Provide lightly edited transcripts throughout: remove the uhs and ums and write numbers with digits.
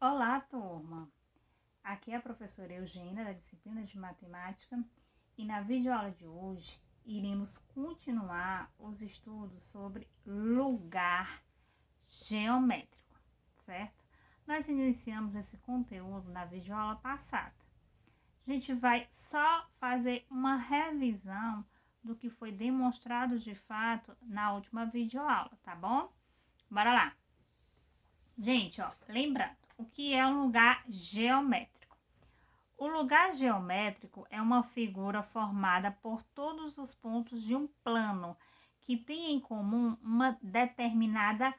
Olá, turma! Aqui é a professora Eugênia, da disciplina de matemática, e na videoaula de hoje iremos continuar os estudos sobre lugar geométrico, certo? Nós iniciamos esse conteúdo na videoaula passada. A gente vai só fazer uma revisão do que foi demonstrado de fato na última videoaula, tá bom? Bora lá! Gente, lembrando, o que é um lugar geométrico? O lugar geométrico é uma figura formada por todos os pontos de um plano que tem em comum uma determinada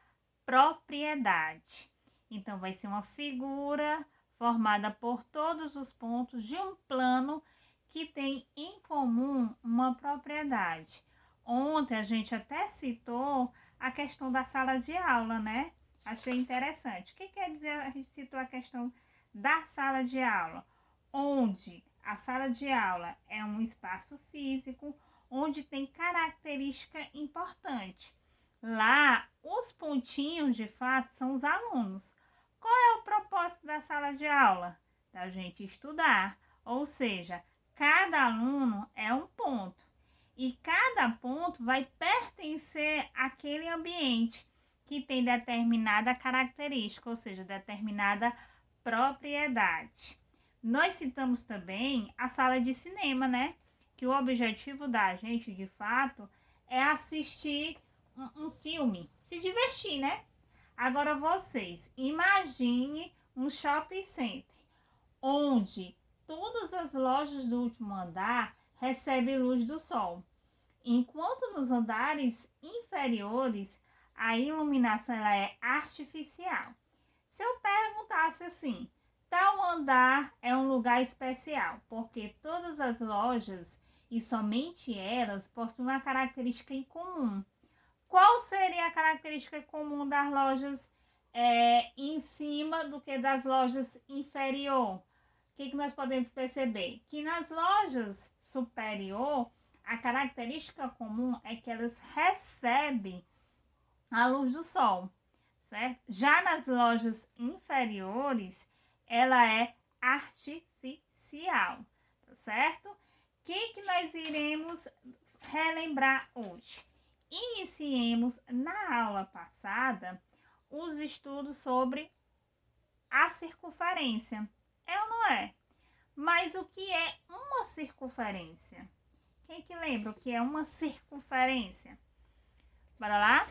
propriedade. Então, vai ser uma figura formada por todos os pontos de um plano que tem em comum uma propriedade. Ontem a gente até citou a questão da sala de aula, né? Achei interessante. O que quer dizer? A gente citou a questão da sala de aula, onde a sala de aula é um espaço físico, onde tem característica importante. Lá, os pontinhos, de fato, são os alunos. Qual é o propósito da sala de aula? Da gente estudar, ou seja, cada aluno é um ponto. E cada ponto vai pertencer àquele ambiente que tem determinada característica, ou seja, determinada propriedade. Nós citamos também a sala de cinema, né? Que o objetivo da gente, de fato, é assistir um filme, se divertir, né? Agora vocês, imagine um shopping center, onde todas as lojas do último andar recebem luz do sol, enquanto nos andares inferiores a iluminação ela é artificial. Se eu perguntasse assim, tal andar é um lugar especial, porque todas as lojas e somente elas possuem uma característica em comum. Qual seria a característica comum das lojas em cima do que das lojas inferior? O que nós podemos perceber? Que nas lojas superior, a característica comum é que elas recebem a luz do sol, certo? Já nas lojas inferiores, ela é artificial, tá certo? O que nós iremos relembrar hoje? Iniciemos na aula passada os estudos sobre a circunferência. É ou não é? Mas o que é uma circunferência? Quem que lembra o que é uma circunferência? Bora lá?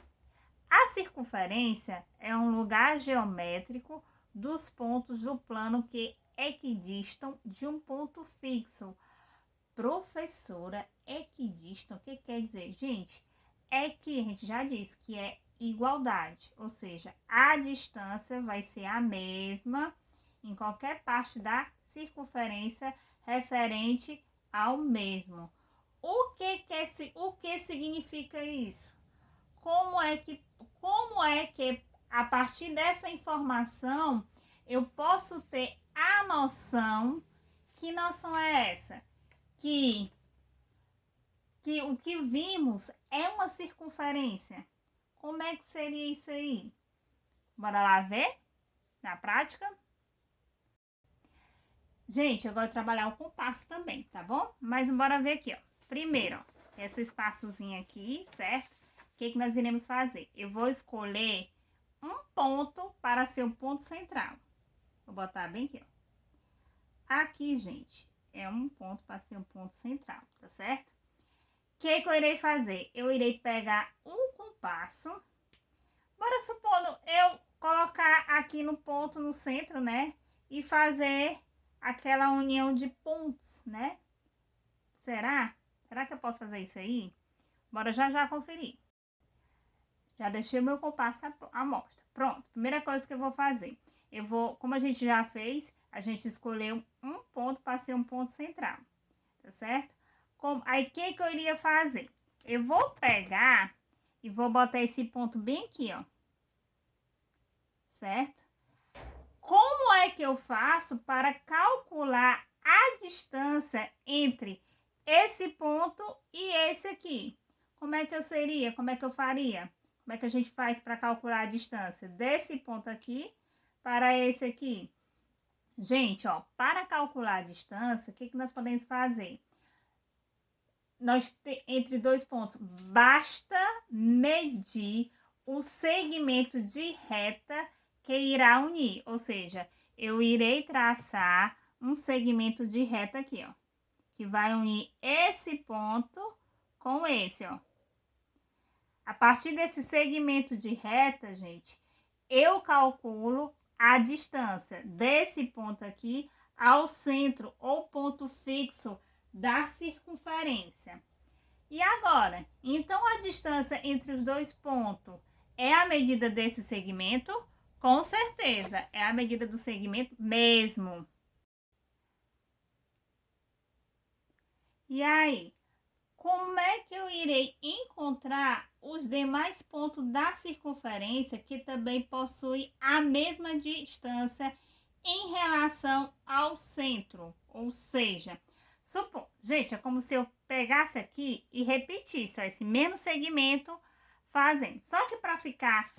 A circunferência é um lugar geométrico dos pontos do plano que equidistam de um ponto fixo. Professora, equidistam, o que quer dizer? Gente, a gente já disse que é igualdade, ou seja, a distância vai ser a mesma em qualquer parte da circunferência referente ao mesmo. O que significa isso? Como é que a partir dessa informação eu posso ter a noção? Que noção é essa? Que o que vimos é uma circunferência. Como é que seria isso aí? Bora lá ver na prática? Gente, eu vou trabalhar o compasso também, tá bom? Mas bora ver aqui, ó. Primeiro, ó, esse espaçozinho aqui, certo? O que nós iremos fazer? Eu vou escolher um ponto para ser o ponto central. Vou botar bem aqui, ó. Aqui, gente, é um ponto para ser um ponto central, tá certo? O que eu irei fazer? Eu irei pegar um compasso. Bora supondo eu colocar aqui no ponto, no centro, né? E fazer aquela união de pontos, né? Será? Será que eu posso fazer isso aí? Bora já conferir. Já deixei o meu compasso à mostra. Pronto, primeira coisa que eu vou fazer. Eu vou, como a gente já fez, a gente escolheu um ponto para ser um ponto central, tá certo? Aí, o que eu iria fazer? Eu vou pegar e vou botar esse ponto bem aqui, ó. Certo? Como é que eu faço para calcular a distância entre esse ponto e esse aqui? Como é que eu seria? Como é que eu faria? Como é que a gente faz para calcular a distância desse ponto aqui para esse aqui? Gente, ó, para calcular a distância, o que nós podemos fazer? Entre dois pontos, basta medir o segmento de reta que irá unir, ou seja, eu irei traçar um segmento de reta aqui, ó, que vai unir esse ponto com esse, ó. A partir desse segmento de reta, gente, eu calculo a distância desse ponto aqui ao centro ou ponto fixo da circunferência. E agora, então a distância entre os dois pontos é a medida desse segmento? Com certeza, é a medida do segmento mesmo. E aí, como é que eu irei encontrar os demais pontos da circunferência que também possuem a mesma distância em relação ao centro? Ou seja, gente, é como se eu pegasse aqui e repetisse ó, esse mesmo segmento fazendo. Só que para ficar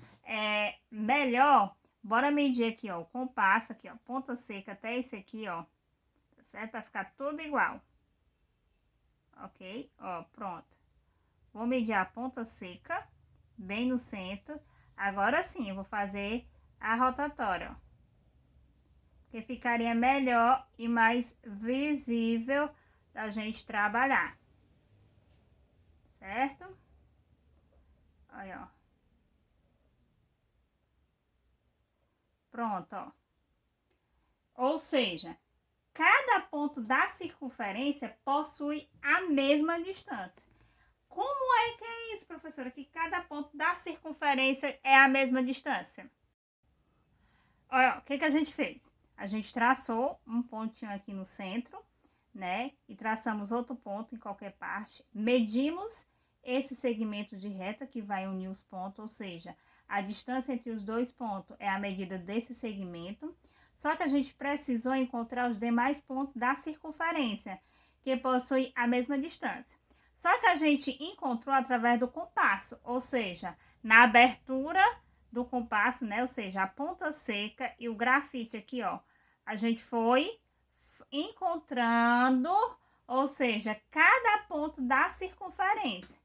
melhor, bora medir aqui, ó, o compasso aqui, ó, ponta seca até esse aqui, ó, tá certo? Para ficar tudo igual. Ok? Ó, pronto. Vou medir a ponta seca, bem no centro. Agora sim, eu vou fazer a rotatória, ó. Que ficaria melhor e mais visível da gente trabalhar. Certo? Olha, ó. Pronto, ó. Ou seja, cada ponto da circunferência possui a mesma distância. Como é que é isso, professora? Que cada ponto da circunferência é a mesma distância? Olha, o que a gente fez? A gente traçou um pontinho aqui no centro, né? E traçamos outro ponto em qualquer parte. Medimos esse segmento de reta que vai unir os pontos, ou seja, a distância entre os dois pontos é a medida desse segmento. Só que a gente precisou encontrar os demais pontos da circunferência, que possuem a mesma distância. Só que a gente encontrou através do compasso, ou seja, na abertura do compasso, né? Ou seja, a ponta seca e o grafite aqui, ó. A gente foi encontrando, ou seja, cada ponto da circunferência.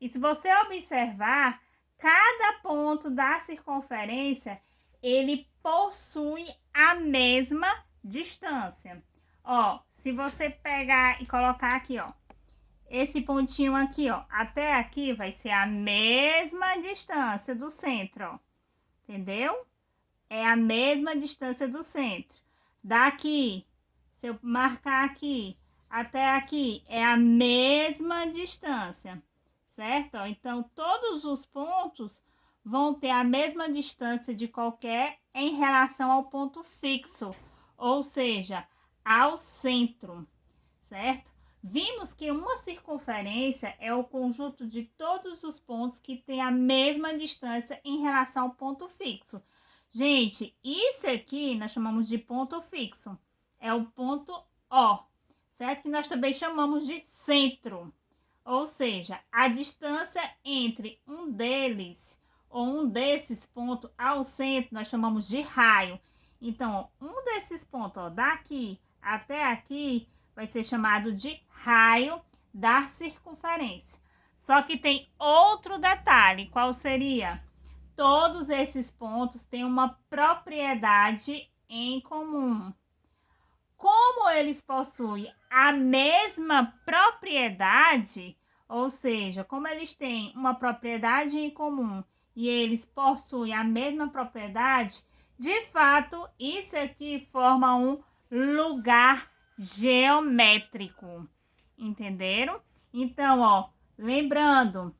E se você observar, cada ponto da circunferência, ele possui a mesma distância. Ó, se você pegar e colocar aqui, ó, esse pontinho aqui, ó, até aqui vai ser a mesma distância do centro, ó. Entendeu? É a mesma distância do centro. Daqui, se eu marcar aqui até aqui, é a mesma distância, certo? Então, todos os pontos vão ter a mesma distância de qualquer em relação ao ponto fixo, ou seja, ao centro, certo? Vimos que uma circunferência é o conjunto de todos os pontos que tem a mesma distância em relação ao ponto fixo. Gente, isso aqui nós chamamos de ponto fixo. É o ponto O, certo? Que nós também chamamos de centro. Ou seja, a distância entre um deles ou um desses pontos ao centro nós chamamos de raio. Então, ó, um desses pontos, ó, daqui até aqui, vai ser chamado de raio da circunferência. Só que tem outro detalhe, qual seria? Todos esses pontos têm uma propriedade em comum. Como eles possuem a mesma propriedade, ou seja, como eles têm uma propriedade em comum e eles possuem a mesma propriedade, de fato, isso aqui forma um lugar geométrico, entenderam? Então, ó, lembrando,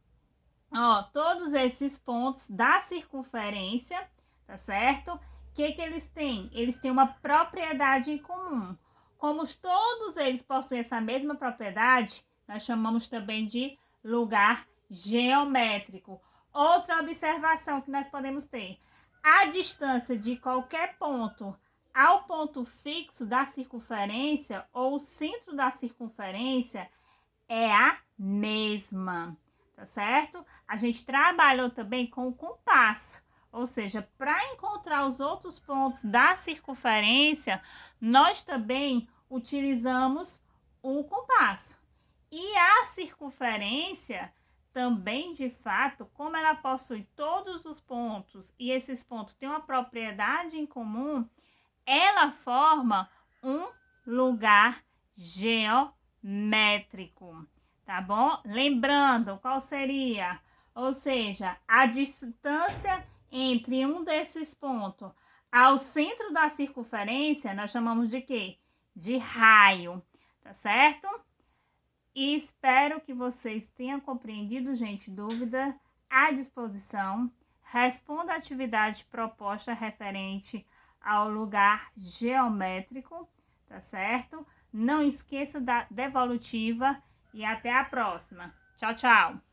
ó, todos esses pontos da circunferência, tá certo? O que eles têm? Eles têm uma propriedade em comum. Como todos eles possuem essa mesma propriedade, nós chamamos também de lugar geométrico. Outra observação que nós podemos ter: a distância de qualquer ponto ao ponto fixo da circunferência ou o centro da circunferência é a mesma, tá certo? A gente trabalhou também com o compasso. Ou seja, para encontrar os outros pontos da circunferência, nós também utilizamos o compasso. E a circunferência também, de fato, como ela possui todos os pontos e esses pontos têm uma propriedade em comum, ela forma um lugar geométrico, tá bom? Lembrando, qual seria? Ou seja, a distância entre um desses pontos ao centro da circunferência, nós chamamos de quê? De raio, tá certo? E espero que vocês tenham compreendido, gente. Dúvida à disposição. Responda a atividade proposta referente ao lugar geométrico, tá certo? Não esqueça da devolutiva e até a próxima. Tchau, tchau!